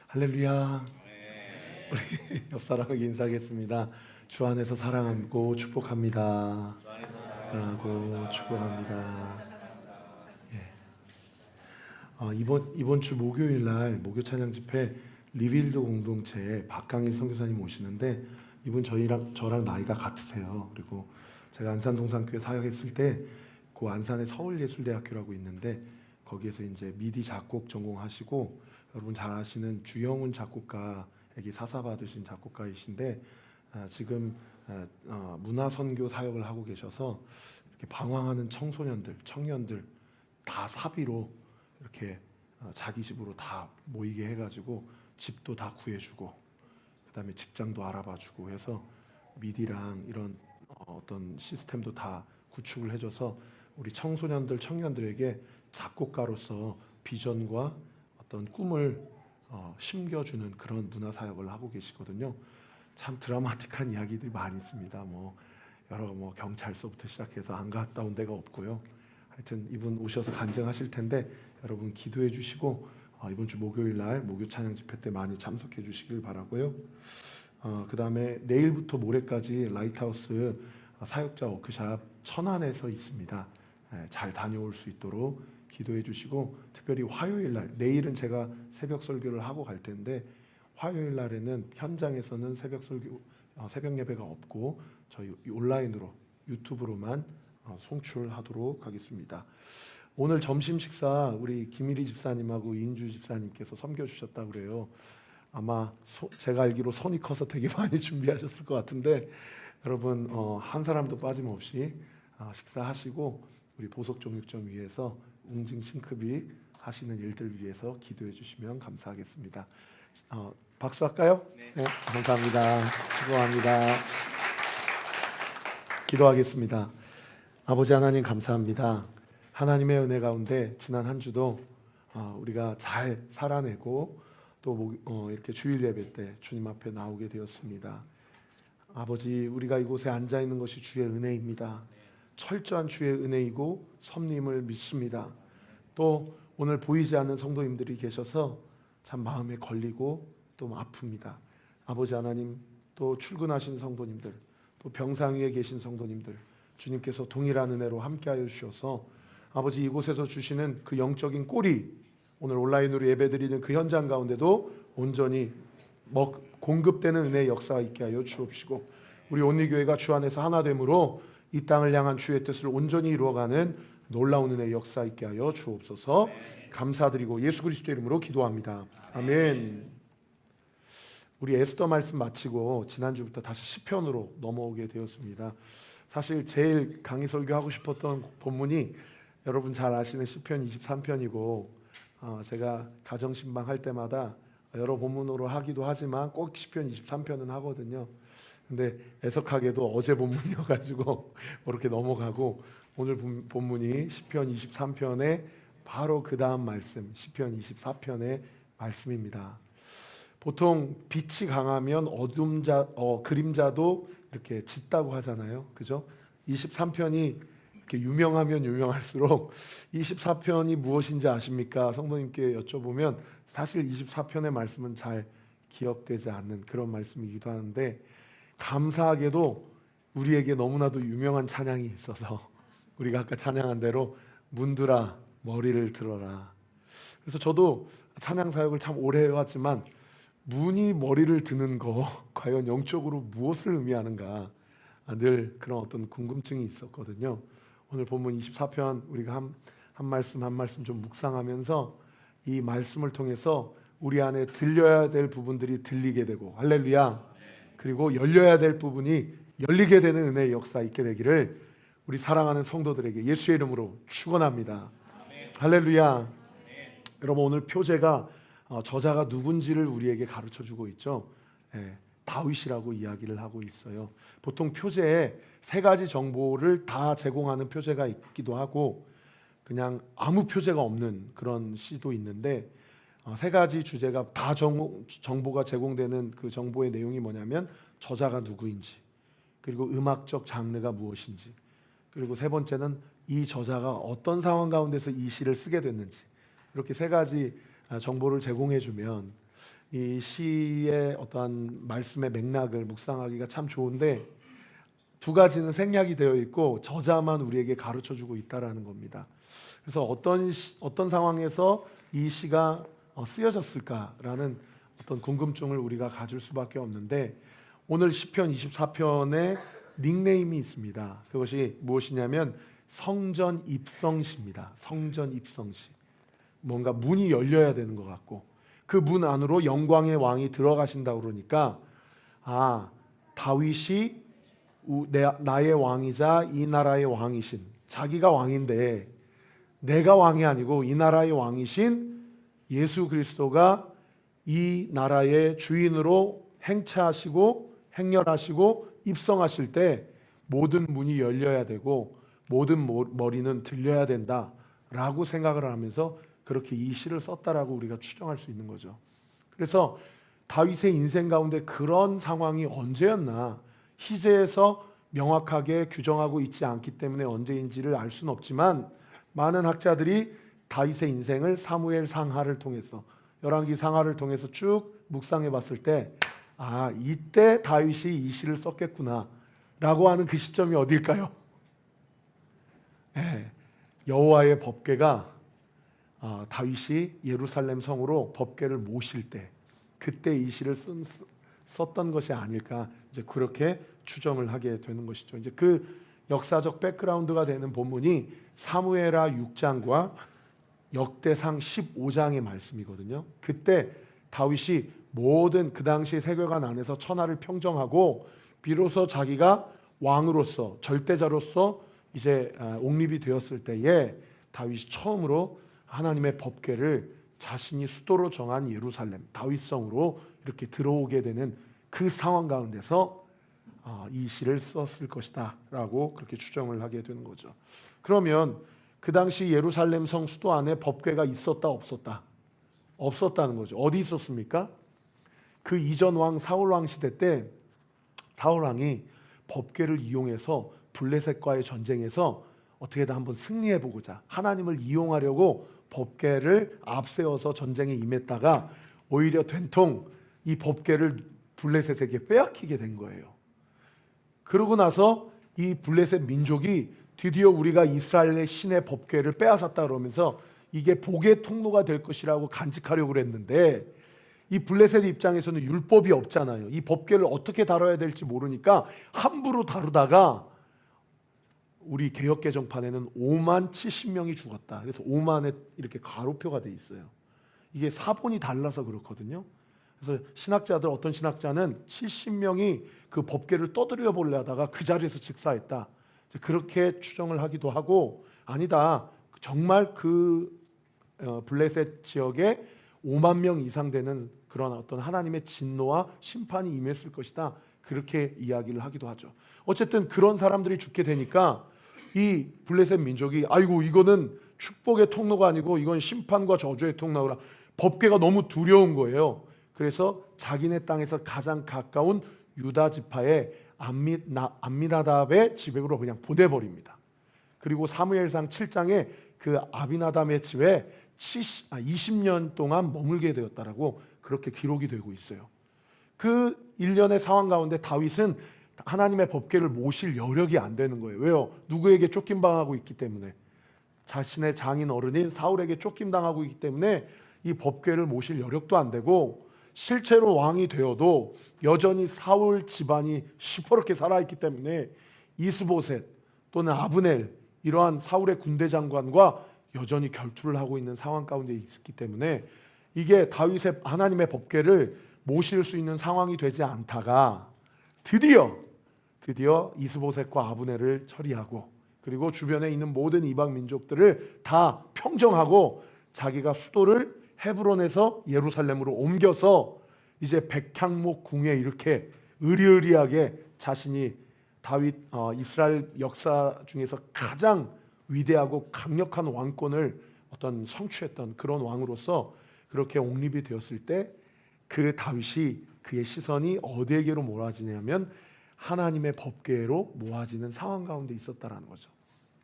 할렐루야. 우리 옆 사람에게 인사하겠습니다. 주 안에서 사랑하고 축복합니다. 사랑하고 축복합니다. 예. 이번 주 목요일 날 목요 찬양 집회 리빌드 공동체에 박강일 선교사님 오시는데, 이분 저랑 나이가 같으세요. 그리고 제가 안산 동산교회 사역했을 때 그 안산에 서울예술대학교라고 있는데 거기에서 이제 미디 작곡 전공하시고, 여러분 잘 아시는 주영훈 작곡가에게 사사받으신 작곡가이신데, 지금 문화선교 사역을 하고 계셔서 이렇게 방황하는 청년들 다 사비로 이렇게 자기 집으로 다 모이게 해가지고 집도 다 구해주고, 그다음에 직장도 알아봐주고 해서 미디랑 이런 어떤 시스템도 다 구축을 해줘서 우리 청년들에게 작곡가로서 비전과 어떤 꿈을 심겨주는 그런 문화 사역을 하고 계시거든요. 참 드라마틱한 이야기들이 많이 있습니다. 여러 경찰서부터 시작해서 안 갔다 온 데가 없고요. 하여튼 이분 오셔서 간증하실 텐데 여러분 기도해 주시고 이번 주 목요일 날 목요 찬양 집회 때 많이 참석해 주시길 바라고요. 그 다음에 내일부터 모레까지 라이트하우스 사역자 워크샵 천안에서 있습니다. 잘 다녀올 수 있도록 기도해 주시고, 특별히 화요일 날, 내일은 제가 새벽 설교를 하고 갈 텐데 화요일 날에는 현장에서는 새벽 예배가 없고 저희 온라인으로 유튜브로만 송출하도록 하겠습니다. 오늘 점심 식사 우리 김일희 집사님하고 인주 집사님께서 섬겨주셨다고 그래요. 아마 제가 알기로 손이 커서 되게 많이 준비하셨을 것 같은데, 여러분 한 사람도 빠짐없이 식사하시고 우리 보석종육점 위해서 웅진 싱크빅 하시는 일들 위해서 기도해 주시면 감사하겠습니다. 박수 할까요? 네, 감사합니다. 수고합니다. 기도하겠습니다. 아버지 하나님 감사합니다. 하나님의 은혜 가운데 지난 한 주도 우리가 잘 살아내고 또 이렇게 주일 예배 때 주님 앞에 나오게 되었습니다. 아버지, 우리가 이곳에 앉아 있는 것이 주의 은혜입니다. 철저한 주의 은혜이고 섭님을 믿습니다. 또 오늘 보이지 않는 성도님들이 계셔서 참 마음에 걸리고 또 아픕니다. 아버지 하나님, 또 출근하신 성도님들, 또 병상 위에 계신 성도님들, 주님께서 동일한 은혜로 함께하여 주셔서 아버지 이곳에서 주시는 그 영적인 꼴이 오늘 온라인으로 예배드리는 그 현장 가운데도 온전히 공급되는 은혜의 역사가 있게 하여 주옵시고, 우리 온리교회가 주 안에서 하나됨으로 이 땅을 향한 주의 뜻을 온전히 이루어가는 놀라운 은혜의 역사 있게 하여 주옵소서. 감사드리고 예수 그리스도의 이름으로 기도합니다. 아멘. 우리 에스더 말씀 마치고 지난주부터 다시 시편으로 넘어오게 되었습니다. 사실 제일 강의 설교하고 싶었던 본문이 여러분 잘 아시는 시편 23편이고, 제가 가정신방 할 때마다 여러 본문으로 하기도 하지만 꼭 시편 23편은 하거든요. 근데 애석하게도 어제 본문이어가지고 그렇게 넘어가고, 오늘 본문이 시편 23편의 바로 그 다음 말씀 시편 24편의 말씀입니다. 보통 빛이 강하면 그림자도 이렇게 짙다고 하잖아요. 그죠? 23편이 이렇게 유명하면 유명할수록 24편이 무엇인지 아십니까? 성도님께 여쭤보면 사실 24편의 말씀은 잘 기억되지 않는 그런 말씀이기도 하는데, 감사하게도 우리에게 너무나도 유명한 찬양이 있어서 우리가 아까 찬양한 대로 문들아 머리를 들어라. 그래서 저도 찬양 사역을 참 오래 해왔지만 문이 머리를 드는 거 과연 영적으로 무엇을 의미하는가 늘 그런 어떤 궁금증이 있었거든요. 오늘 본문 24편 우리가 한 말씀 한 말씀 좀 묵상하면서 이 말씀을 통해서 우리 안에 들려야 될 부분들이 들리게 되고, 할렐루야, 그리고 열려야 될 부분이 열리게 되는 은혜의 역사 있게 되기를 우리 사랑하는 성도들에게 예수의 이름으로 축원합니다. 할렐루야. 여러분 오늘 표제가 저자가 누군지를 우리에게 가르쳐주고 있죠. 다윗이라고 이야기를 하고 있어요. 보통 표제에 세 가지 정보를 다 제공하는 표제가 있기도 하고 그냥 아무 표제가 없는 그런 시도 있는데, 세 가지 주제가 다 정보가 제공되는 그 정보의 내용이 뭐냐면 저자가 누구인지, 그리고 음악적 장르가 무엇인지, 그리고 세 번째는 이 저자가 어떤 상황 가운데서 이 시를 쓰게 됐는지, 이렇게 세 가지 정보를 제공해주면 이 시의 어떠한 말씀의 맥락을 묵상하기가 참 좋은데 두 가지는 생략이 되어 있고 저자만 우리에게 가르쳐주고 있다라는 겁니다. 그래서 어떤 상황에서 이 시가 쓰여졌을까라는 어떤 궁금증을 우리가 가질 수밖에 없는데 오늘 시편 24편에 닉네임이 있습니다. 그것이 무엇이냐면 성전 입성시입니다. 성전 입성시. 뭔가 문이 열려야 되는 것 같고 그 문 안으로 영광의 왕이 들어가신다고 그러니까 다윗이 나의 왕이자 이 나라의 왕이신, 자기가 왕인데 내가 왕이 아니고 이 나라의 왕이신 예수 그리스도가 이 나라의 주인으로 행차하시고 행렬하시고 입성하실 때 모든 문이 열려야 되고 모든 머리는 들려야 된다라고 생각을 하면서 그렇게 이 시를 썼다라고 우리가 추정할 수 있는 거죠. 그래서 다윗의 인생 가운데 그런 상황이 언제였나 시제에서 명확하게 규정하고 있지 않기 때문에 언제인지를 알 수는 없지만 많은 학자들이 다윗의 인생을 사무엘 상하를 통해서 열왕기 상하를 통해서 쭉 묵상해 봤을 때 이때 다윗이 이 시를 썼겠구나 라고 하는 그 시점이 어딜까요? 여호와의 법궤가 다윗이 예루살렘 성으로 법궤를 모실 때 그때 이 시를 썼던 것이 아닐까 이제 그렇게 추정을 하게 되는 것이죠. 이제 그 역사적 백그라운드가 되는 본문이 사무엘하 6장과 역대상 15장의 말씀이거든요. 그때 다윗이 모든 그 당시 세계관 안에서 천하를 평정하고 비로소 자기가 왕으로서 절대자로서 이제 옹립이 되었을 때에 다윗이 처음으로 하나님의 법궤를 자신이 수도로 정한 예루살렘 다윗성으로 이렇게 들어오게 되는 그 상황 가운데서 이 시를 썼을 것이다 라고 그렇게 추정을 하게 되는 거죠. 그러면 그 당시 예루살렘 성 수도 안에 법궤가 있었다 없었다? 없었다는 거죠. 어디 있었습니까? 그 이전 왕 사울 왕 시대 때 사울 왕이 법궤를 이용해서 블레셋과의 전쟁에서 어떻게든 한번 승리해 보고자 하나님을 이용하려고 법궤를 앞세워서 전쟁에 임했다가 오히려 된통 이 법궤를 블레셋에게 빼앗기게 된 거예요. 그러고 나서 이 블레셋 민족이 드디어 우리가 이스라엘의 신의 법궤를 빼앗았다 그러면서 이게 복의 통로가 될 것이라고 간직하려고 그랬는데 이 블레셋 입장에서는 율법이 없잖아요. 이 법궤를 어떻게 다뤄야 될지 모르니까 함부로 다루다가 우리 개역 개정판에는 5만 70명이 죽었다. 그래서 5만에 이렇게 가로표가 돼 있어요. 이게 사본이 달라서 그렇거든요. 그래서 신학자들 어떤 신학자는 70명이 그 법궤를 떠들여 보려 하다가 그 자리에서 즉사했다. 그렇게 추정을 하기도 하고 아니다. 정말 그 블레셋 지역에 5만 명 이상 되는 그런 어떤 하나님의 진노와 심판이 임했을 것이다. 그렇게 이야기를 하기도 하죠. 어쨌든 그런 사람들이 죽게 되니까 이 블레셋 민족이 아이고 이거는 축복의 통로가 아니고 이건 심판과 저주의 통로라 법궤가 너무 두려운 거예요. 그래서 자기네 땅에서 가장 가까운 유다 지파의 암미나답의 집으로 그냥 보내버립니다. 그리고 사무엘상 7장에 그 아비나답의 집에 20년 동안 머물게 되었다라고 그렇게 기록이 되고 있어요. 그 일련의 상황 가운데 다윗은 하나님의 법궤를 모실 여력이 안 되는 거예요. 왜요? 누구에게 쫓김당하고 있기 때문에 자신의 장인 어른인 사울에게 쫓김당하고 있기 때문에 이 법궤를 모실 여력도 안 되고 실제로 왕이 되어도 여전히 사울 집안이 시퍼렇게 살아있기 때문에 이스보셋 또는 아브넬 이러한 사울의 군대 장관과 여전히 결투를 하고 있는 상황 가운데 있기 때문에 이게 다윗의 하나님의 법궤를 모실 수 있는 상황이 되지 않다가 드디어 이스보셋과 아브넬을 처리하고 그리고 주변에 있는 모든 이방 민족들을 다 평정하고 자기가 수도를 헤브론에서 예루살렘으로 옮겨서 이제 백향목 궁에 이렇게 의리의리하게 자신이 다윗 이스라엘 역사 중에서 가장 위대하고 강력한 왕권을 어떤 성취했던 그런 왕으로서 그렇게 옹립이 되었을 때 그 다윗이 그의 시선이 어디에게로 모아지냐면 하나님의 법궤로 모아지는 상황 가운데 있었다라는 거죠.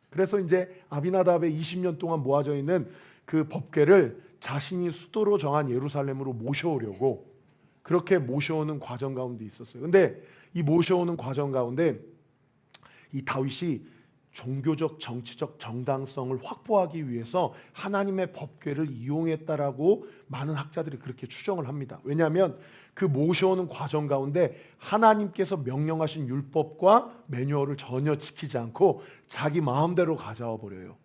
그래서 이제 아비나답의 20년 동안 모아져 있는 그 법궤를 자신이 수도로 정한 예루살렘으로 모셔오려고 그렇게 모셔오는 과정 가운데 있었어요. 근데 이 모셔오는 과정 가운데 이 다윗이 종교적 정치적 정당성을 확보하기 위해서 하나님의 법궤를 이용했다라고 많은 학자들이 그렇게 추정을 합니다. 왜냐하면 그 모셔오는 과정 가운데 하나님께서 명령하신 율법과 매뉴얼을 전혀 지키지 않고 자기 마음대로 가져와 버려요.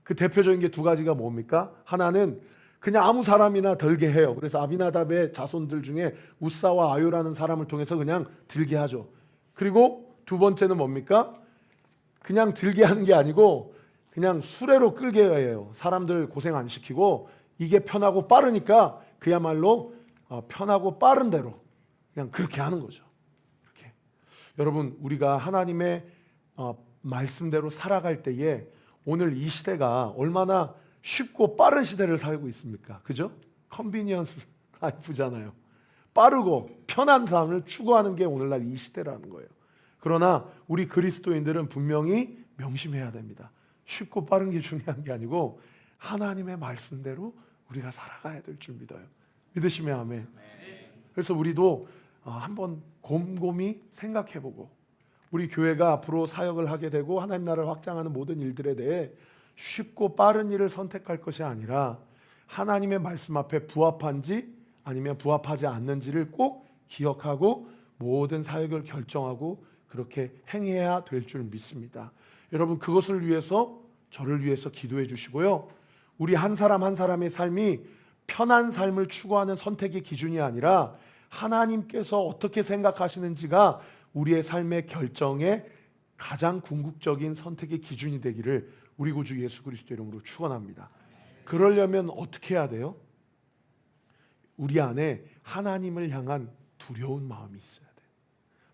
그 대표적인 게 두 가지가 뭡니까? 하나는 그냥 아무 사람이나 들게 해요. 그래서 아비나답의 자손들 중에 우사와 아요라는 사람을 통해서 그냥 들게 하죠. 그리고 두 번째는 뭡니까? 그냥 들게 하는 게 아니고 그냥 수레로 끌게 해요. 사람들 고생 안 시키고 이게 편하고 빠르니까 그야말로 편하고 빠른 대로 그냥 그렇게 하는 거죠. 이렇게. 여러분, 우리가 하나님의 말씀대로 살아갈 때에 오늘 이 시대가 얼마나 쉽고 빠른 시대를 살고 있습니까? 그죠? 컨비니언스 라이프잖아요. 빠르고 편한 삶을 추구하는 게 오늘날 이 시대라는 거예요. 그러나 우리 그리스도인들은 분명히 명심해야 됩니다. 쉽고 빠른 게 중요한 게 아니고 하나님의 말씀대로 우리가 살아가야 될 줄 믿어요. 믿으시면 아멘. 그래서 우리도 한번 곰곰이 생각해보고 우리 교회가 앞으로 사역을 하게 되고 하나님 나라를 확장하는 모든 일들에 대해 쉽고 빠른 일을 선택할 것이 아니라 하나님의 말씀 앞에 부합한지 아니면 부합하지 않는지를 꼭 기억하고 모든 사역을 결정하고 그렇게 행해야 될 줄 믿습니다. 여러분, 그것을 위해서 저를 위해서 기도해 주시고요. 우리 한 사람 한 사람의 삶이 편한 삶을 추구하는 선택의 기준이 아니라 하나님께서 어떻게 생각하시는지가 우리의 삶의 결정에 가장 궁극적인 선택의 기준이 되기를 우리 구주 예수 그리스도 이름으로 축원합니다. 그러려면 어떻게 해야 돼요? 우리 안에 하나님을 향한 두려운 마음이 있어야 돼요.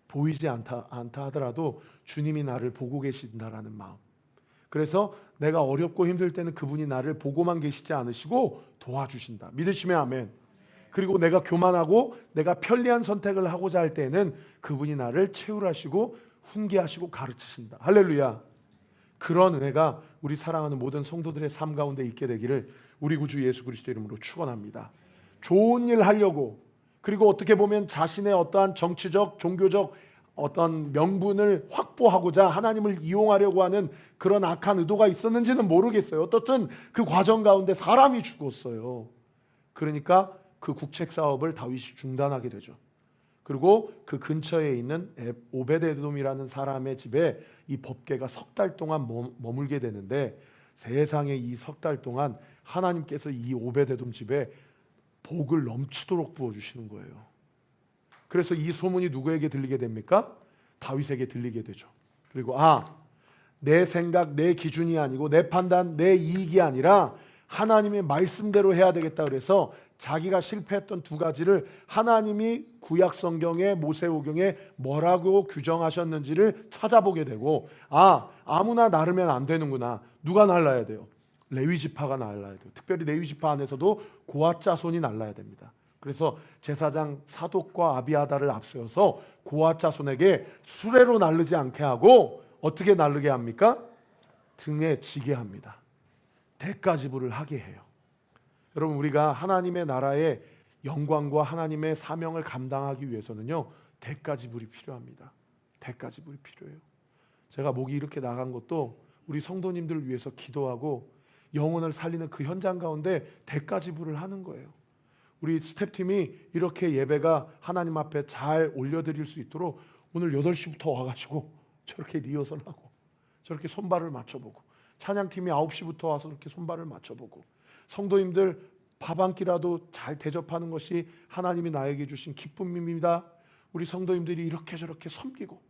보이지 않다 하더라도 주님이 나를 보고 계신다라는 마음. 그래서 내가 어렵고 힘들 때는 그분이 나를 보고만 계시지 않으시고 도와주신다. 믿으시면 아멘. 그리고 내가 교만하고 내가 편리한 선택을 하고자 할 때는 그분이 나를 채울하시고 훈계하시고 가르치신다. 할렐루야. 그런 은혜가 우리 사랑하는 모든 성도들의 삶 가운데 있게 되기를 우리 구주 예수 그리스도 이름으로 축원합니다. 좋은 일 하려고, 그리고 어떻게 보면 자신의 어떠한 정치적 종교적 어떤 명분을 확보하고자 하나님을 이용하려고 하는 그런 악한 의도가 있었는지는 모르겠어요. 어떻든 그 과정 가운데 사람이 죽었어요. 그러니까 그 국책 사업을 다윗이 중단하게 되죠. 그리고 그 근처에 있는 오베데돔이라는 사람의 집에 이 법궤가 석 달 동안 머물게 되는데, 세상에 이 석 달 동안 하나님께서 이 오베데돔 집에 복을 넘치도록 부어주시는 거예요. 그래서 이 소문이 누구에게 들리게 됩니까? 다윗에게 들리게 되죠. 그리고 내 생각, 내 기준이 아니고 내 판단, 내 이익이 아니라 하나님의 말씀대로 해야 되겠다. 그래서 자기가 실패했던 두 가지를 하나님이 구약 성경에 모세오경에 뭐라고 규정하셨는지를 찾아보게 되고, 아무나 나르면 안 되는구나. 누가 날라야 돼요? 레위 지파가 날라야 돼요. 특별히 레위 지파 안에서도 고앗 자손이 날라야 됩니다. 그래서 제사장 사독과 아비아다를 앞세워서 고앗 자손에게 수레로 날르지 않게 하고 어떻게 날르게 합니까? 등에 지게 합니다. 대가지불을 하게 해요. 여러분, 우리가 하나님의 나라의 영광과 하나님의 사명을 감당하기 위해서는요, 대가지불이 필요합니다. 대가지불이 필요해요. 제가 목이 이렇게 나간 것도 우리 성도님들을 위해서 기도하고 영혼을 살리는 그 현장 가운데 대가지불을 하는 거예요. 우리 스태프팀이 이렇게 예배가 하나님 앞에 잘 올려드릴 수 있도록 오늘 8시부터 와가지고 저렇게 리허설하고 저렇게 손발을 맞춰보고, 찬양팀이 9시부터 와서 이렇게 손발을 맞춰보고, 성도님들 밥 한 끼라도 잘 대접하는 것이 하나님이 나에게 주신 기쁨입니다. 우리 성도님들이 이렇게 저렇게 섬기고,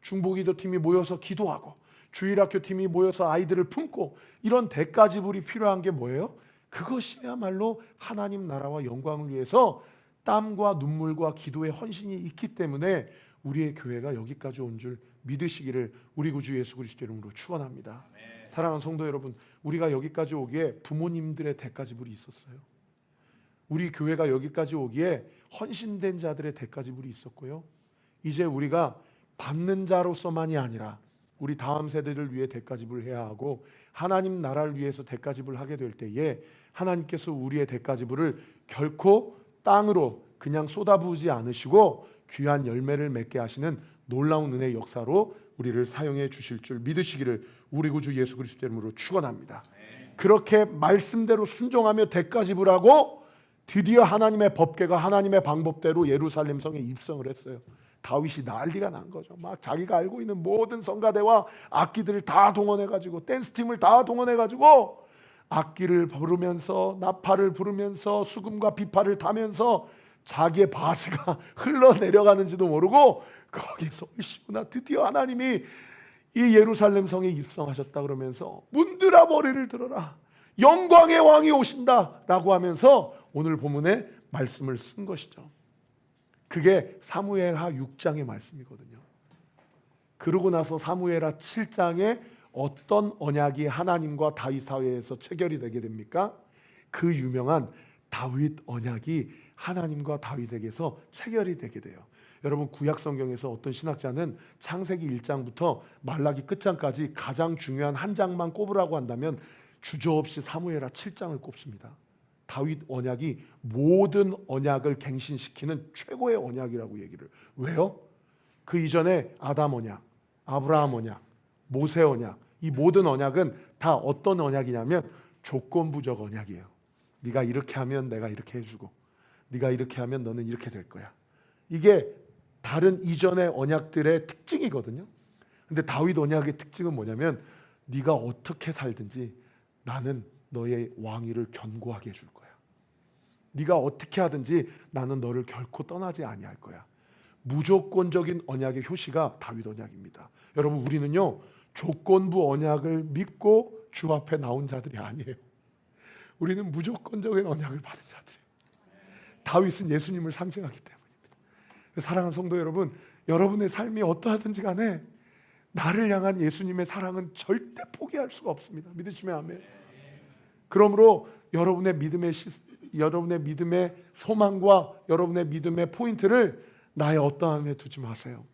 중보기도 팀이 모여서 기도하고, 주일학교 팀이 모여서 아이들을 품고, 이런 대가지불이 필요한 게 뭐예요? 그것이야말로 하나님 나라와 영광을 위해서 땀과 눈물과 기도의 헌신이 있기 때문에 우리의 교회가 여기까지 온 줄 믿으시기를 우리 구주 예수 그리스도 이름으로 축원합니다. 사랑하는 성도 여러분, 우리가 여기까지 오기에 부모님들의 대가지불이 있었어요. 우리 교회가 여기까지 오기에 헌신된 자들의 대가지불이 있었고요. 이제 우리가 받는 자로서만이 아니라 우리 다음 세대를 위해 대가지불을 해야 하고, 하나님 나라를 위해서 대가지불을 하게 될 때에 하나님께서 우리의 대가지불을 결코 땅으로 그냥 쏟아부으지 않으시고 귀한 열매를 맺게 하시는 놀라운 은혜의 역사로 우리를 사용해 주실 줄 믿으시기를 우리 구주 예수 그리스도 이름으로 축원합니다. 그렇게 말씀대로 순종하며 대가 지불하고 드디어 하나님의 법궤가 하나님의 방법대로 예루살렘 성에 입성을 했어요. 다윗이 난리가 난 거죠. 막 자기가 알고 있는 모든 성가대와 악기들을 다 동원해가지고 댄스팀을 다 동원해가지고 악기를 부르면서 나팔을 부르면서 수금과 비파를 타면서 자기의 바지가 흘러내려가는지도 모르고 거기서 오시구나, 드디어 하나님이 이 예루살렘 성에 입성하셨다 그러면서 문들아 머리를 들어라, 영광의 왕이 오신다 라고 하면서 오늘 본문에 말씀을 쓴 것이죠. 그게 사무엘하 6장의 말씀이거든요. 그러고 나서 사무엘하 7장에 어떤 언약이 하나님과 다윗 사이에서 체결이 되게 됩니까? 그 유명한 다윗 언약이 하나님과 다윗에게서 체결이 되게 돼요. 여러분, 구약 성경에서 어떤 신학자는 창세기 1장부터 말라기 끝장까지 가장 중요한 한 장만 꼽으라고 한다면 주저없이 사무엘하 7장을 꼽습니다. 다윗 언약이 모든 언약을 갱신시키는 최고의 언약이라고 얘기를. 왜요? 그 이전에 아담 언약, 아브라함 언약, 모세 언약, 이 모든 언약은 다 어떤 언약이냐면 조건부적 언약이에요. 네가 이렇게 하면 내가 이렇게 해주고, 네가 이렇게 하면 너는 이렇게 될 거야. 이게 다른 이전의 언약들의 특징이거든요. 근데 다윗 언약의 특징은 뭐냐면 네가 어떻게 살든지 나는 너의 왕위를 견고하게 해줄 거야. 네가 어떻게 하든지 나는 너를 결코 떠나지 아니할 거야. 무조건적인 언약의 효시가 다윗 언약입니다. 여러분, 우리는요 조건부 언약을 믿고 주 앞에 나온 자들이 아니에요. 우리는 무조건적인 언약을 받은 자들이에요. 다윗은 예수님을 상징하기 때문입니다. 사랑하는 성도 여러분, 여러분의 삶이 어떠하든지 간에 나를 향한 예수님의 사랑은 절대 포기할 수가 없습니다. 믿으시면 아멘. 그러므로 여러분의 믿음의 소망과 여러분의 믿음의 포인트를 나의 어떠함에 두지 마세요.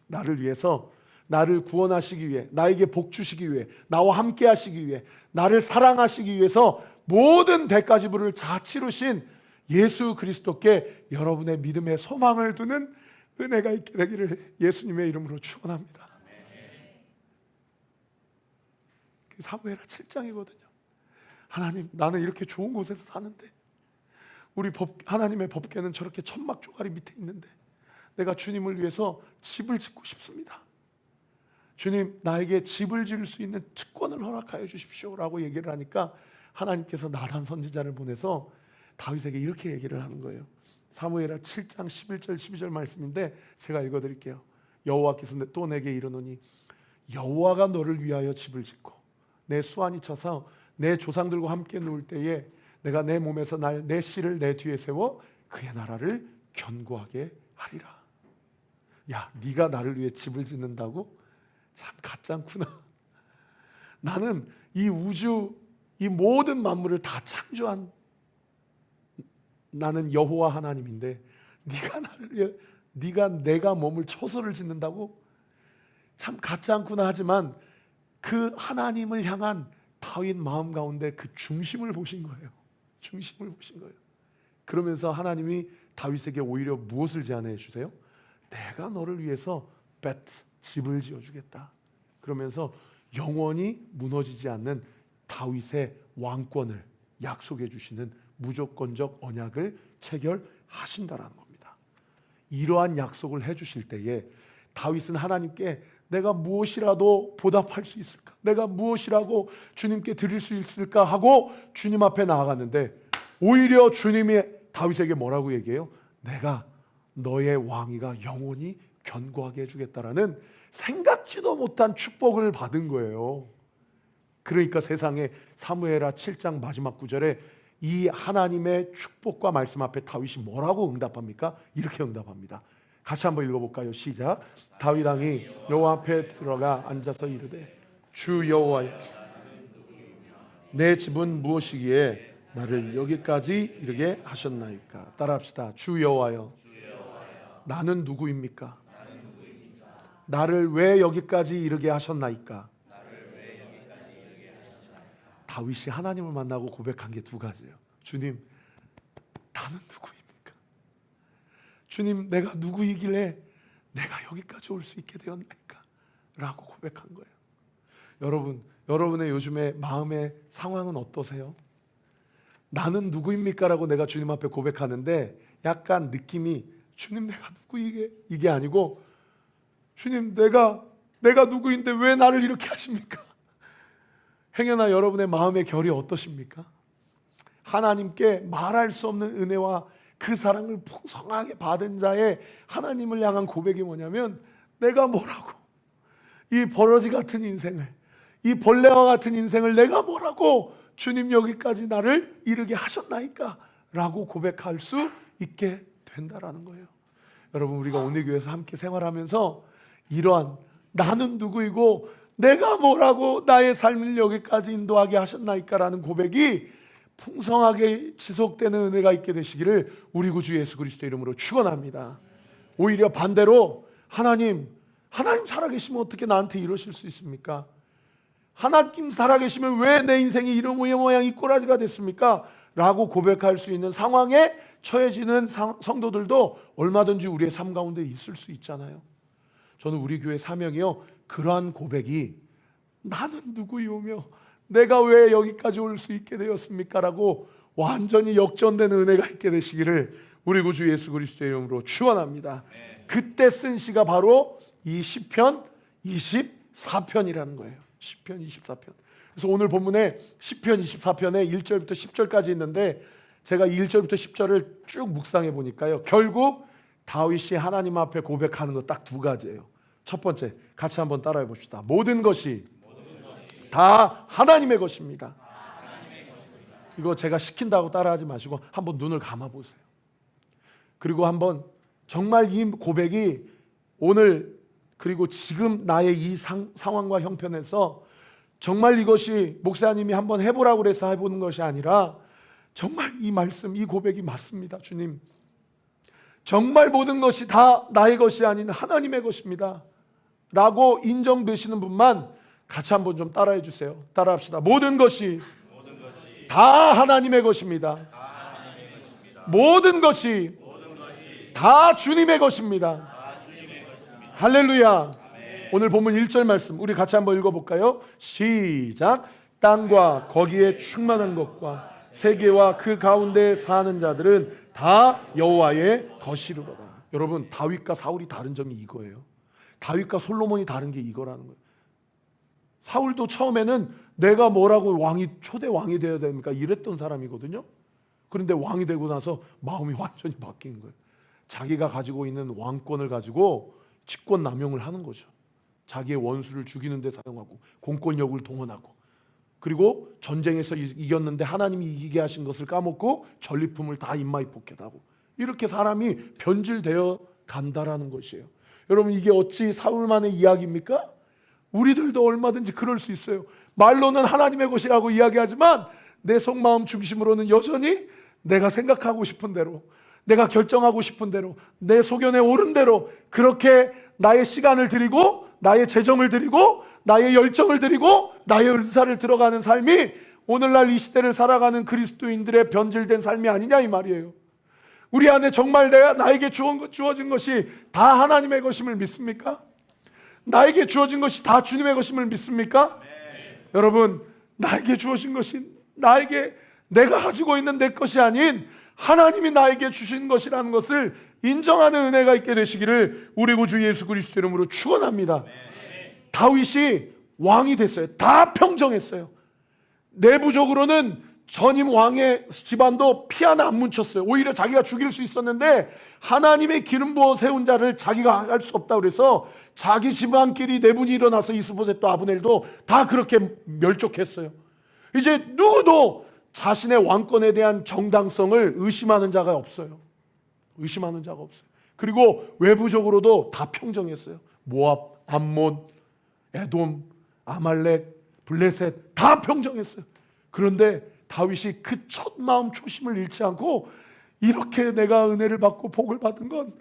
나를 위해서, 나를 구원하시기 위해, 나에게 복 주시기 위해, 나와 함께 하시기 위해, 나를 사랑하시기 위해서 모든 대가 지불을 다 치르신 예수 그리스도께 여러분의 믿음의 소망을 두는 은혜가 있게 되기를 예수님의 이름으로 축원합니다. 사무엘하 7장이거든요. 하나님, 나는 이렇게 좋은 곳에서 사는데 우리 하나님의 법궤는 저렇게 천막 조가리 밑에 있는데 내가 주님을 위해서 집을 짓고 싶습니다. 주님, 나에게 집을 지을 수 있는 특권을 허락하여 주십시오 라고 얘기를 하니까 하나님께서 나단 선지자를 보내서 다윗에게 이렇게 얘기를 하는 거예요. 사무엘하 7장 11절 12절 말씀인데 제가 읽어드릴게요. 여호와께서 또 내게 이르노니 여호와가 너를 위하여 집을 짓고 내 수완이 쳐서 내 조상들과 함께 누울 때에 내가 내 몸에서 내 씨를 내 뒤에 세워 그의 나라를 견고하게 하리라. 야, 네가 나를 위해 집을 짓는다고? 참 가짜구나. 나는 이 우주, 이 모든 만물을 다 창조한 나는 여호와 하나님인데 네가 나를 위해, 내가 몸을 처소를 짓는다고? 참 같지 않구나. 하지만 그 하나님을 향한 다윗 마음 가운데 그 중심을 보신 거예요. 중심을 보신 거예요. 그러면서 하나님이 다윗에게 오히려 무엇을 제안해 주세요? 내가 너를 위해서 집을 지어주겠다. 그러면서 영원히 무너지지 않는 다윗의 왕권을 약속해 주시는 무조건적 언약을 체결하신다라는 겁니다. 이러한 약속을 해주실 때에 다윗은 하나님께 내가 무엇이라도 보답할 수 있을까? 내가 무엇이라고 주님께 드릴 수 있을까? 하고 주님 앞에 나아갔는데 오히려 주님이 다윗에게 뭐라고 얘기해요? 내가 너의 왕위가 영원히 견고하게 해주겠다라는 생각지도 못한 축복을 받은 거예요. 그러니까 세상에 사무엘하 7장 마지막 구절에 이 하나님의 축복과 말씀 앞에 다윗이 뭐라고 응답합니까? 이렇게 응답합니다. 같이 한번 읽어볼까요? 시작. 다윗 왕이 여호와 앞에 들어가 앉아서 이르되 주 여호와여, 내 집은 무엇이기에 나를 여기까지 이르게 하셨나이까? 따라합시다. 주 여호와여, 나는 누구입니까? 나를 왜 여기까지 이르게 하셨나이까? 다윗이 하나님을 만나고 고백한 게 두 가지예요. 주님, 나는 누구입니까? 주님, 내가 누구이길래 내가 여기까지 올 수 있게 되었나이까? 라고 고백한 거예요. 여러분, 여러분의 요즘에 마음의 상황은 어떠세요? 나는 누구입니까? 라고 내가 주님 앞에 고백하는데 약간 느낌이 주님, 내가 이게 아니고 주님, 내가 누구인데 왜 나를 이렇게 하십니까? 행여나 여러분의 마음의 결이 어떠십니까? 하나님께 말할 수 없는 은혜와 그 사랑을 풍성하게 받은 자의 하나님을 향한 고백이 뭐냐면, 내가 뭐라고 이 버러지 같은 인생을, 이 벌레와 같은 인생을 내가 뭐라고 주님 여기까지 나를 이르게 하셨나이까? 라고 고백할 수 있게 된다라는 거예요. 여러분, 우리가 오늘 교회에서 함께 생활하면서 이러한 나는 누구이고 내가 뭐라고 나의 삶을 여기까지 인도하게 하셨나이까? 라는 고백이 풍성하게 지속되는 은혜가 있게 되시기를 우리 구주 예수 그리스도 이름으로 축원합니다. 오히려 반대로 하나님 살아계시면 어떻게 나한테 이러실 수 있습니까? 하나님 살아계시면 왜 내 인생이 이런 모양 이 꼬라지가 됐습니까? 라고 고백할 수 있는 상황에 처해지는 성도들도 얼마든지 우리의 삶 가운데 있을 수 있잖아요. 저는 우리 교회 사명이요, 그러한 고백이 나는 누구이오며 내가 왜 여기까지 올 수 있게 되었습니까? 라고 완전히 역전되는 은혜가 있게 되시기를 우리 구주 예수 그리스도의 이름으로 축원합니다. 그때 쓴 시가 바로 이 시편 24편이라는 거예요. 시편 24편. 그래서 오늘 본문에 시편 24편에 1절부터 10절까지 있는데 제가 1절부터 10절을 쭉 묵상해 보니까요, 결국 다윗이 하나님 앞에 고백하는 거 딱 두 가지예요. 첫 번째, 같이 한번 따라해 봅시다. 모든 것이 다 하나님의 것입니다. 이거 제가 시킨다고 따라하지 마시고 한번 눈을 감아 보세요. 그리고 한번 정말 이 고백이 오늘 그리고 지금 나의 이 상황과 형편에서 정말 이것이 목사님이 한번 해보라고 그래서 해보는 것이 아니라 정말 이 말씀, 이 고백이 맞습니다. 주님, 정말 모든 것이 다 나의 것이 아닌 하나님의 것입니다 라고 인정되시는 분만 같이 한번 좀 따라해 주세요. 따라합시다. 모든 것이 다 하나님의 것입니다. 모든 것이 다 주님의 것입니다. 할렐루야. 오늘 본문 1절 말씀 우리 같이 한번 읽어볼까요? 시작. 땅과 거기에 충만한 것과 세계와 그 가운데 사는 자들은 다 여호와의 것이로다. 여러분, 다윗과 사울이 다른 점이 이거예요. 다윗과 솔로몬이 다른 게 이거라는 거예요. 사울도 처음에는 내가 뭐라고 초대 왕이 되어야 됩니까? 이랬던 사람이거든요. 그런데 왕이 되고 나서 마음이 완전히 바뀐 거예요. 자기가 가지고 있는 왕권을 가지고 직권 남용을 하는 거죠. 자기의 원수를 죽이는 데 사용하고 공권력을 동원하고, 그리고 전쟁에서 이겼는데 하나님이 이기게 하신 것을 까먹고 전리품을 다 입마에 포켓하고, 이렇게 사람이 변질되어 간다라는 것이에요. 여러분, 이게 어찌 사울만의 이야기입니까? 우리들도 얼마든지 그럴 수 있어요. 말로는 하나님의 것이라고 이야기하지만 내 속마음 중심으로는 여전히 내가 생각하고 싶은 대로, 내가 결정하고 싶은 대로, 내 소견에 옳은 대로 그렇게 나의 시간을 드리고 나의 재정을 드리고 나의 열정을 드리고 나의 은사를 들어가는 삶이 오늘날 이 시대를 살아가는 그리스도인들의 변질된 삶이 아니냐 이 말이에요. 우리 안에 정말 나에게 주어진 것이 다 하나님의 것임을 믿습니까? 나에게 주어진 것이 다 주님의 것임을 믿습니까? 여러분, 나에게 주어진 것이 내가 가지고 있는 내 것이 아닌 하나님이 나에게 주신 것이라는 것을 인정하는 은혜가 있게 되시기를 우리 구주 예수 그리스도 이름으로 축원합니다. 다윗이 왕이 됐어요. 다 평정했어요. 내부적으로는 전임 왕의 집안도 피 하나 안 묻혔어요. 오히려 자기가 죽일 수 있었는데 하나님의 기름 부어 세운 자를 자기가 할 수 없다고 그래서 자기 집안끼리 내분이 일어나서 이스보셋도 아브넬도 다 그렇게 멸족했어요. 이제 누구도 자신의 왕권에 대한 정당성을 의심하는 자가 없어요. 의심하는 자가 없어요. 그리고 외부적으로도 다 평정했어요. 모압, 암몬, 에돔, 아말렉, 블레셋 다 평정했어요. 그런데 다윗이 그 첫 마음 초심을 잃지 않고 이렇게 내가 은혜를 받고 복을 받은 건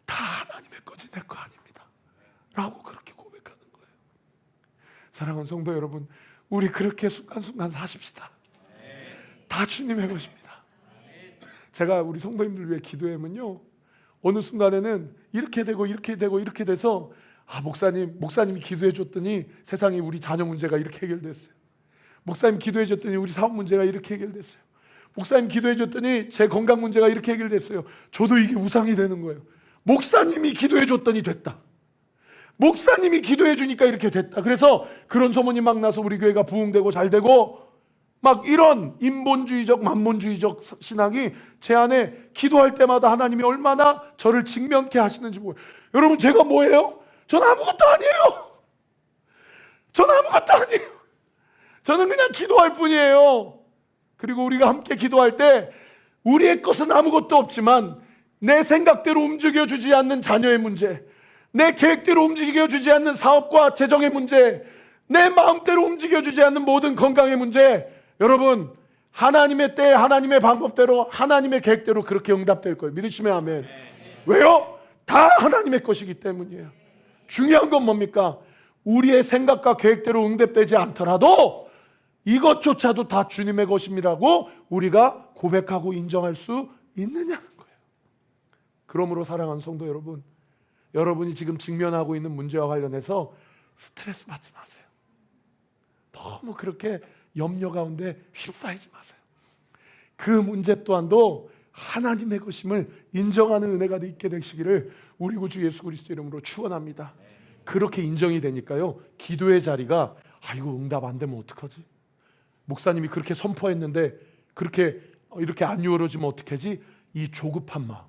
다 하나님의 거지 내 거 아닙니다 라고 그렇게 고백하는 거예요. 사랑하는 성도 여러분, 우리 그렇게 순간순간 사십시다. 다 주님의 것입니다. 제가 우리 성도님들 위해 기도하면요, 어느 순간에는 이렇게 되고 이렇게 되고 이렇게 돼서 목사님이 기도해 줬더니 세상에 우리 자녀 문제가 이렇게 해결됐어요. 목사님 기도해 줬더니 우리 사업 문제가 이렇게 해결됐어요. 목사님 기도해 줬더니 제 건강 문제가 이렇게 해결됐어요. 저도 이게 우상이 되는 거예요. 목사님이 기도해 줬더니 됐다. 목사님이 기도해 주니까 이렇게 됐다. 그래서 그런 소문이 막 나서 우리 교회가 부흥되고 잘 되고 막 이런 인본주의적 만몬주의적 신앙이 제 안에 기도할 때마다 하나님이 얼마나 저를 직면케 하시는지 보여요. 여러분, 제가 뭐예요? 저는 아무것도 아니에요. 저는 아무것도 아니에요. 저는 그냥 기도할 뿐이에요. 그리고 우리가 함께 기도할 때 우리의 것은 아무것도 없지만 내 생각대로 움직여주지 않는 자녀의 문제, 내 계획대로 움직여주지 않는 사업과 재정의 문제, 내 마음대로 움직여주지 않는 모든 건강의 문제, 여러분, 하나님의 때 하나님의 방법대로 하나님의 계획대로 그렇게 응답될 거예요. 믿으시면 아멘. 왜요? 다 하나님의 것이기 때문이에요. 중요한 건 뭡니까? 우리의 생각과 계획대로 응답되지 않더라도 이것조차도 다 주님의 것임이라고 우리가 고백하고 인정할 수 있느냐는 거예요. 그러므로 사랑하는 성도 여러분, 여러분이 지금 직면하고 있는 문제와 관련해서 스트레스 받지 마세요. 너무 그렇게 염려 가운데 휩싸이지 마세요. 그 문제 또한도 하나님의 것임을 인정하는 은혜가 있게 되시기를 우리 구주 예수 그리스도 이름으로 축원합니다. 그렇게 인정이 되니까요, 기도의 자리가 이거 응답 안 되면 어떡하지? 목사님이 그렇게 선포했는데 그렇게 이렇게 안 이루어지면 어떡하지? 이 조급한 마음,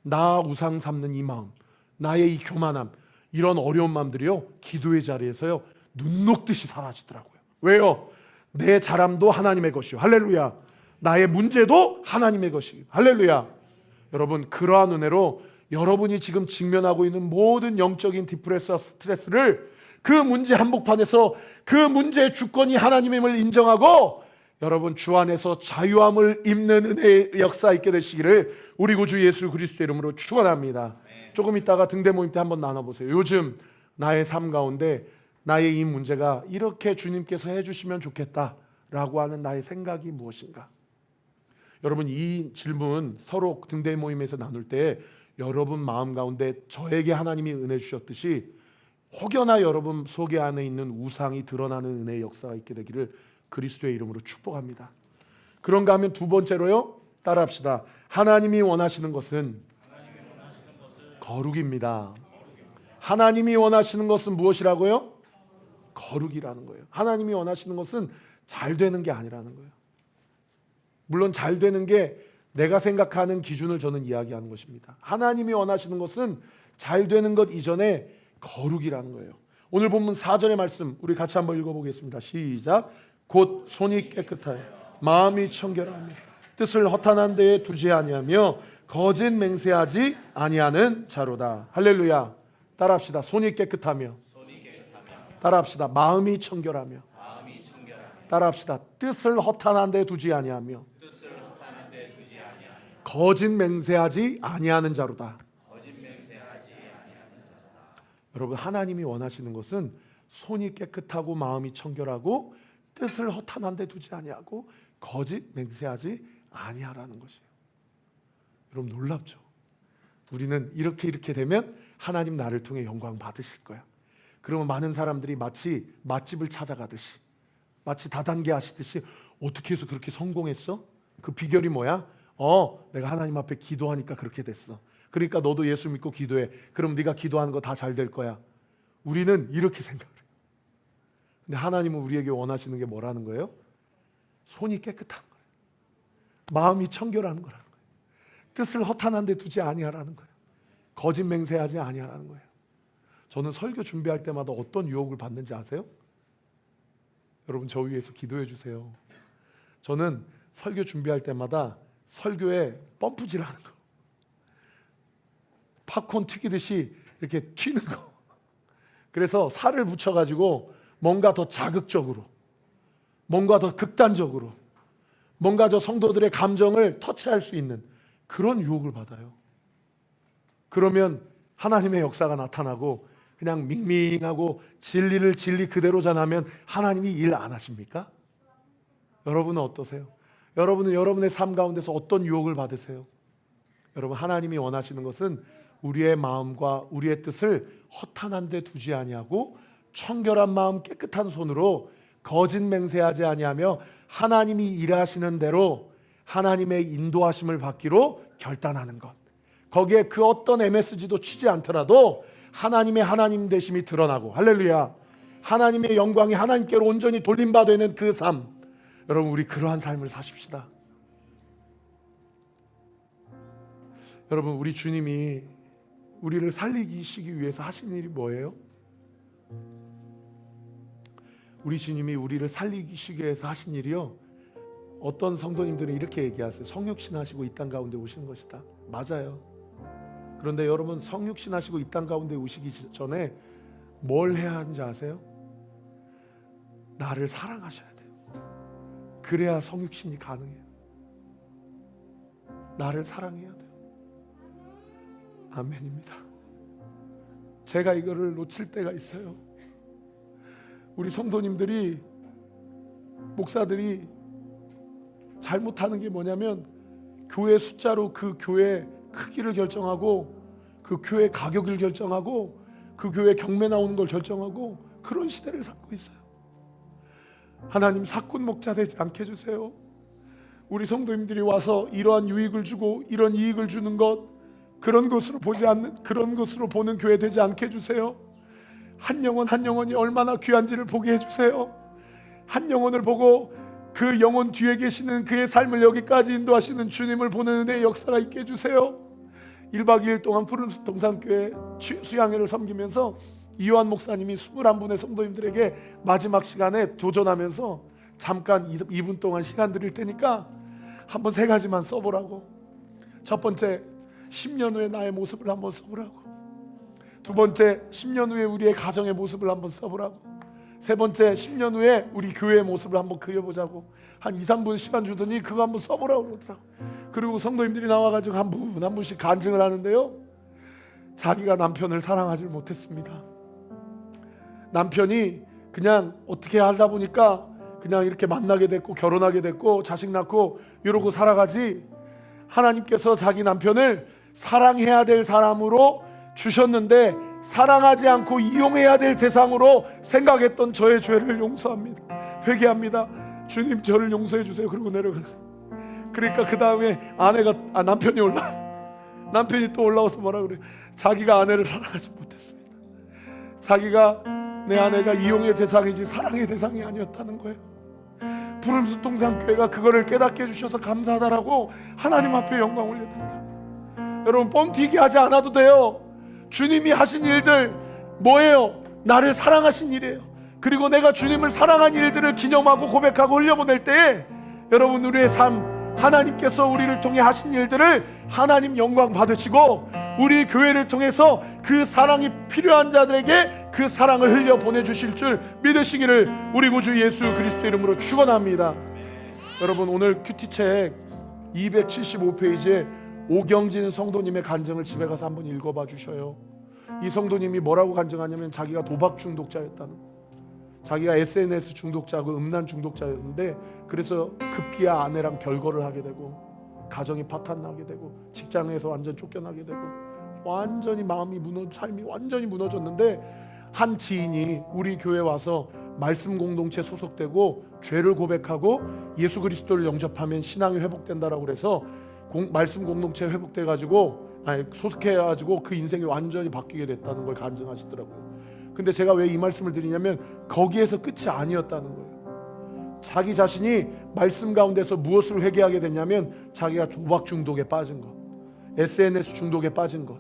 나 우상 삼는 이 마음, 나의 이 교만함, 이런 어려운 마음들이요, 기도의 자리에서요 눈 녹듯이 사라지더라고요. 왜요? 내 자람도 하나님의 것이요, 할렐루야. 나의 문제도 하나님의 것이요, 할렐루야. 여러분, 그러한 은혜로 여러분이 지금 직면하고 있는 모든 영적인 디프레스와 스트레스를 그 문제 한복판에서 그 문제의 주권이 하나님임을 인정하고 여러분 주 안에서 자유함을 입는 은혜의 역사 있게 되시기를 우리 구주 예수 그리스도 이름으로 축원합니다. 조금 있다가 등대 모임 때 한번 나눠보세요. 요즘 나의 삶 가운데 나의 이 문제가 이렇게 주님께서 해주시면 좋겠다라고 하는 나의 생각이 무엇인가? 여러분, 이 질문 서로 등대 모임에서 나눌 때 여러분 마음 가운데 저에게 하나님이 은혜 주셨듯이 혹여나 여러분 속에 안에 있는 우상이 드러나는 은혜의 역사가 있게 되기를 그리스도의 이름으로 축복합니다. 그런가 하면 두 번째로요, 따라합시다. 하나님이 원하시는 것은 거룩입니다. 하나님이 원하시는 것은 무엇이라고요? 거룩이라는 거예요. 하나님이 원하시는 것은 잘 되는 게 아니라는 거예요. 물론 잘 되는 게 내가 생각하는 기준을 저는 이야기하는 것입니다. 하나님이 원하시는 것은 잘 되는 것 이전에 거룩이라는 거예요. 오늘 본문 4절의 말씀 우리 같이 한번 읽어보겠습니다. 시작. 곧 손이 깨끗하여 마음이 청결하며 뜻을 허탄한 데에 두지 아니하며 거짓 맹세하지 아니하는 자로다. 할렐루야. 따라합시다. 손이 깨끗하며, 따라합시다. 마음이 청결하며, 따라합시다. 뜻을 허탄한 데에 두지 아니하며 거짓 맹세하지 아니하는 자로다. 여러분, 하나님이 원하시는 것은 손이 깨끗하고 마음이 청결하고 뜻을 허탄한 데 두지 아니하고 거짓 맹세하지 아니하라는 것이에요. 여러분, 놀랍죠? 우리는 이렇게 되면 하나님 나를 통해 영광 받으실 거야. 그러면 많은 사람들이 마치 맛집을 찾아가듯이, 마치 다단계 하시듯이, 어떻게 해서 그렇게 성공했어? 그 비결이 뭐야? 내가 하나님 앞에 기도하니까 그렇게 됐어. 그러니까 너도 예수 믿고 기도해. 그럼 네가 기도하는 거 다 잘 될 거야. 우리는 이렇게 생각해요. 근데 하나님은 우리에게 원하시는 게 뭐라는 거예요? 손이 깨끗한 거예요. 마음이 청결한 거라는 거예요. 뜻을 허탄한 데 두지 아니하라는 거예요. 거짓 맹세하지 아니하라는 거예요. 저는 설교 준비할 때마다 어떤 유혹을 받는지 아세요? 여러분, 저 위해서 기도해 주세요. 저는 설교 준비할 때마다 설교에 펌프질하는 거, 팝콘 튀기듯이 이렇게 튀는 거. 그래서 살을 붙여가지고 뭔가 더 자극적으로, 뭔가 더 극단적으로, 뭔가 저 성도들의 감정을 터치할 수 있는 그런 유혹을 받아요. 그러면 하나님의 역사가 나타나고 그냥 밍밍하고 진리를 진리 그대로 전하면 하나님이 일 안 하십니까? 여러분은 어떠세요? 여러분은 여러분의 삶 가운데서 어떤 유혹을 받으세요? 여러분, 하나님이 원하시는 것은 우리의 마음과 우리의 뜻을 허탄한 데 두지 아니하고 청결한 마음 깨끗한 손으로 거짓 맹세하지 아니하며 하나님이 일하시는 대로 하나님의 인도하심을 받기로 결단하는 것. 거기에 그 어떤 MSG도 치지 않더라도 하나님의 하나님 되심이 드러나고, 할렐루야, 하나님의 영광이 하나님께로 온전히 돌림받는 그 삶. 여러분, 우리 그러한 삶을 사십시다. 여러분, 우리 주님이 우리를 살리시기 위해서 하신 일이 뭐예요? 우리 주님이 우리를 살리시기 위해서 하신 일이요, 어떤 성도님들은 이렇게 얘기하세요. 성육신 하시고 이 땅 가운데 오시는 것이다. 맞아요. 그런데 여러분, 성육신 하시고 이 땅 가운데 오시기 전에 뭘 해야 하는지 아세요? 나를 사랑하셔야 돼요. 그래야 성육신이 가능해요. 나를 사랑해야 돼요. 아멘입니다. 제가 이거를 놓칠 때가 있어요. 우리 성도님들이, 목사들이 잘못하는 게 뭐냐면, 교회 숫자로 그 교회 크기를 결정하고, 그 교회 가격을 결정하고, 그 교회 경매 나오는 걸 결정하고, 그런 시대를 살고 있어요. 하나님, 사꾼 목자 되지 않게 해주세요. 우리 성도님들이 와서 이러한 유익을 주고 이런 이익을 주는 것, 그런 것으로 보지 않는, 그런 것으로 보는 교회 되지 않게 해주세요. 한 영혼 한 영혼이 얼마나 귀한지를 보게 해주세요. 한 영혼을 보고 그 영혼 뒤에 계시는 그의 삶을 여기까지 인도하시는 주님을 보는 은혜의 역사가 있게 해주세요. 1박 2일 동안 푸른숲 동산교회 수양회를 섬기면서 이요한 목사님이 21분의 성도님들에게 마지막 시간에 도전하면서 잠깐 2분 동안 시간 드릴 테니까 한번 3가지만 써보라고. 첫 번째, 10년 후에 나의 모습을 한번 써보라고. 두 번째, 10년 후에 우리의 가정의 모습을 한번 써보라고. 세 번째, 10년 후에 우리 교회의 모습을 한번 그려보자고. 한 2, 3분 시간 주더니 그거 한번 써보라고 그러더라고. 그리고 성도님들이 나와가지고 한 분씩 간증을 하는데요, 자기가 남편을 사랑하지 못했습니다. 남편이 그냥 어떻게 하다 보니까 그냥 이렇게 만나게 됐고 결혼하게 됐고 자식 낳고 이러고 살아가지, 하나님께서 자기 남편을 사랑해야 될 사람으로 주셨는데 사랑하지 않고 이용해야 될 대상으로 생각했던 저의 죄를 용서합니다. 회개합니다. 주님, 저를 용서해 주세요. 그리고 내려가. 그러니까 그 다음에 남편이 또 올라와서 뭐라 그래? 자기가 아내를 사랑하지 못했습니다. 자기가, 내 아내가 이용의 대상이지 사랑의 대상이 아니었다는 거예요. 푸른숲 동산교회가 그거를 깨닫게 해주셔서 감사하다라고 하나님 앞에 영광 올려드립니다. 여러분, 뻥튀기 하지 않아도 돼요. 주님이 하신 일들 뭐예요? 나를 사랑하신 일이에요. 그리고 내가 주님을 사랑한 일들을 기념하고 고백하고 흘려보낼 때에 여러분, 우리의 삶, 하나님께서 우리를 통해 하신 일들을 하나님 영광 받으시고 우리 교회를 통해서 그 사랑이 필요한 자들에게 그 사랑을 흘려 보내주실 줄 믿으시기를 우리 구주 예수 그리스도 이름으로 축원합니다. 여러분, 오늘 큐티책 275페이지에 오경진 성도님의 간증을 집에 가서 한번 읽어봐 주셔요. 이 성도님이 뭐라고 간증하냐면, 자기가 도박 중독자였다는, 자기가 SNS 중독자고 음란 중독자였는데, 그래서 급기야 아내랑 별거를 하게 되고 가정이 파탄나게 되고 직장에서 완전 쫓겨나게 되고 완전히 삶이 완전히 무너졌는데, 한 지인이 우리 교회 와서 말씀 공동체 소속되고 죄를 고백하고 예수 그리스도를 영접하면 신앙이 회복된다라고 그래서 말씀 공동체 회복돼가지고 소속해가지고 그 인생이 완전히 바뀌게 됐다는 걸 간증하시더라고요. 근데 제가 왜 이 말씀을 드리냐면, 거기에서 끝이 아니었다는 거예요. 자기 자신이 말씀 가운데서 무엇을 회개하게 됐냐면, 자기가 도박 중독에 빠진 것, SNS 중독에 빠진 것,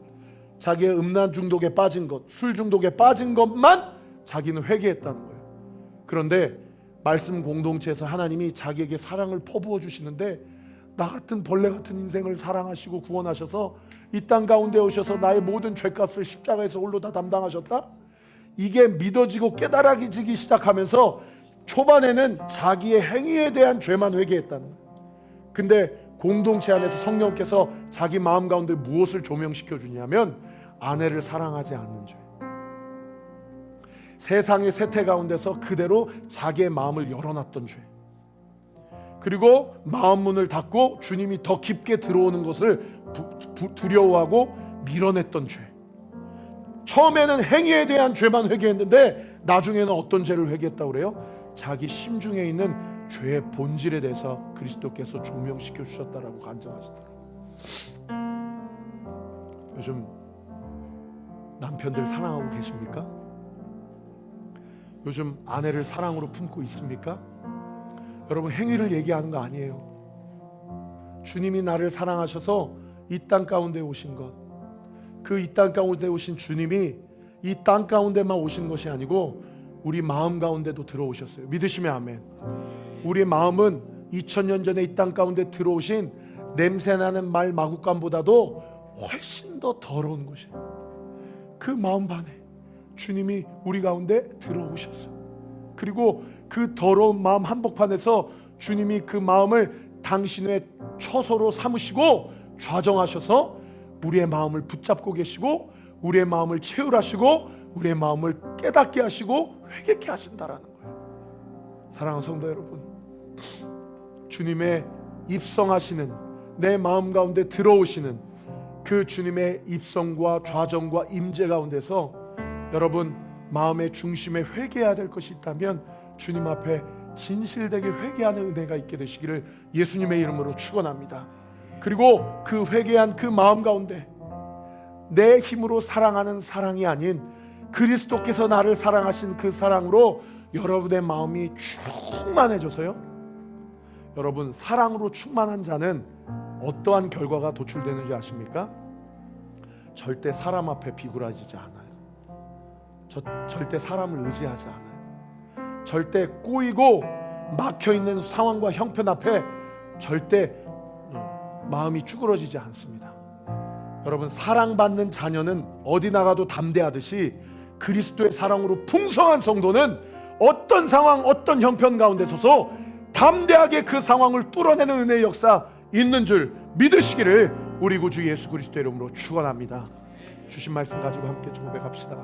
자기의 음란 중독에 빠진 것, 술 중독에 빠진 것만 자기는 회개했다는 거예요. 그런데 말씀 공동체에서 하나님이 자기에게 사랑을 퍼부어 주시는데, 나 같은 벌레 같은 인생을 사랑하시고 구원하셔서 이 땅 가운데 오셔서 나의 모든 죄값을 십자가에서 홀로 다 담당하셨다? 이게 믿어지고 깨달아지기 시작하면서 초반에는 자기의 행위에 대한 죄만 회개했다는 거예요. 근데 공동체 안에서 성령께서 자기 마음 가운데 무엇을 조명시켜 주냐면, 아내를 사랑하지 않는 죄, 세상의 세태 가운데서 그대로 자기의 마음을 열어놨던 죄, 그리고 마음 문을 닫고 주님이 더 깊게 들어오는 것을 두려워하고 밀어냈던 죄. 처음에는 행위에 대한 죄만 회개했는데 나중에는 어떤 죄를 회개했다고 그래요? 자기 심중에 있는 죄의 본질에 대해서 그리스도께서 조명시켜 주셨다라고 간증하시더라고요. 요즘 남편들 사랑하고 계십니까? 요즘 아내를 사랑으로 품고 있습니까? 여러분, 행위를 얘기하는 거 아니에요. 주님이 나를 사랑하셔서 이 땅 가운데 오신 것, 그 이 땅 가운데 오신 주님이 이 땅 가운데만 오신 것이 아니고 우리 마음 가운데도 들어오셨어요. 믿으시면 아멘. 우리의 마음은 2000년 전에 이 땅 가운데 들어오신 냄새나는 말 마구간보다도 훨씬 더 더러운 것이에요. 그 마음 반에 주님이 우리 가운데 들어오셨어요. 그리고 그 더러운 마음 한복판에서 주님이 그 마음을 당신의 처소로 삼으시고 좌정하셔서 우리의 마음을 붙잡고 계시고 우리의 마음을 채울하시고 우리의 마음을 깨닫게 하시고 회개케 하신다라는 거예요. 사랑하는 성도 여러분, 주님의 입성하시는, 내 마음 가운데 들어오시는 그 주님의 입성과 좌정과 임재 가운데서 여러분 마음의 중심에 회개해야 될 것이 있다면 주님 앞에 진실되게 회개하는 은혜가 있게 되시기를 예수님의 이름으로 축원합니다. 그리고 그 회개한 그 마음 가운데 내 힘으로 사랑하는 사랑이 아닌 그리스도께서 나를 사랑하신 그 사랑으로 여러분의 마음이 충만해져서요, 여러분, 사랑으로 충만한 자는 어떠한 결과가 도출되는지 아십니까? 절대 사람 앞에 비굴해지지 않아요. 절대 사람을 의지하지 않아요. 절대 꼬이고 막혀있는 상황과 형편 앞에 절대 마음이 쭈그러지지 않습니다. 여러분, 사랑받는 자녀는 어디 나가도 담대하듯이 그리스도의 사랑으로 풍성한 성도는 어떤 상황, 어떤 형편 가운데 서서 담대하게 그 상황을 뚫어내는 은혜의 역사 있는 줄 믿으시기를 우리 구주 예수 그리스도의 이름으로 축원합니다. 주신 말씀 가지고 함께 고백합시다.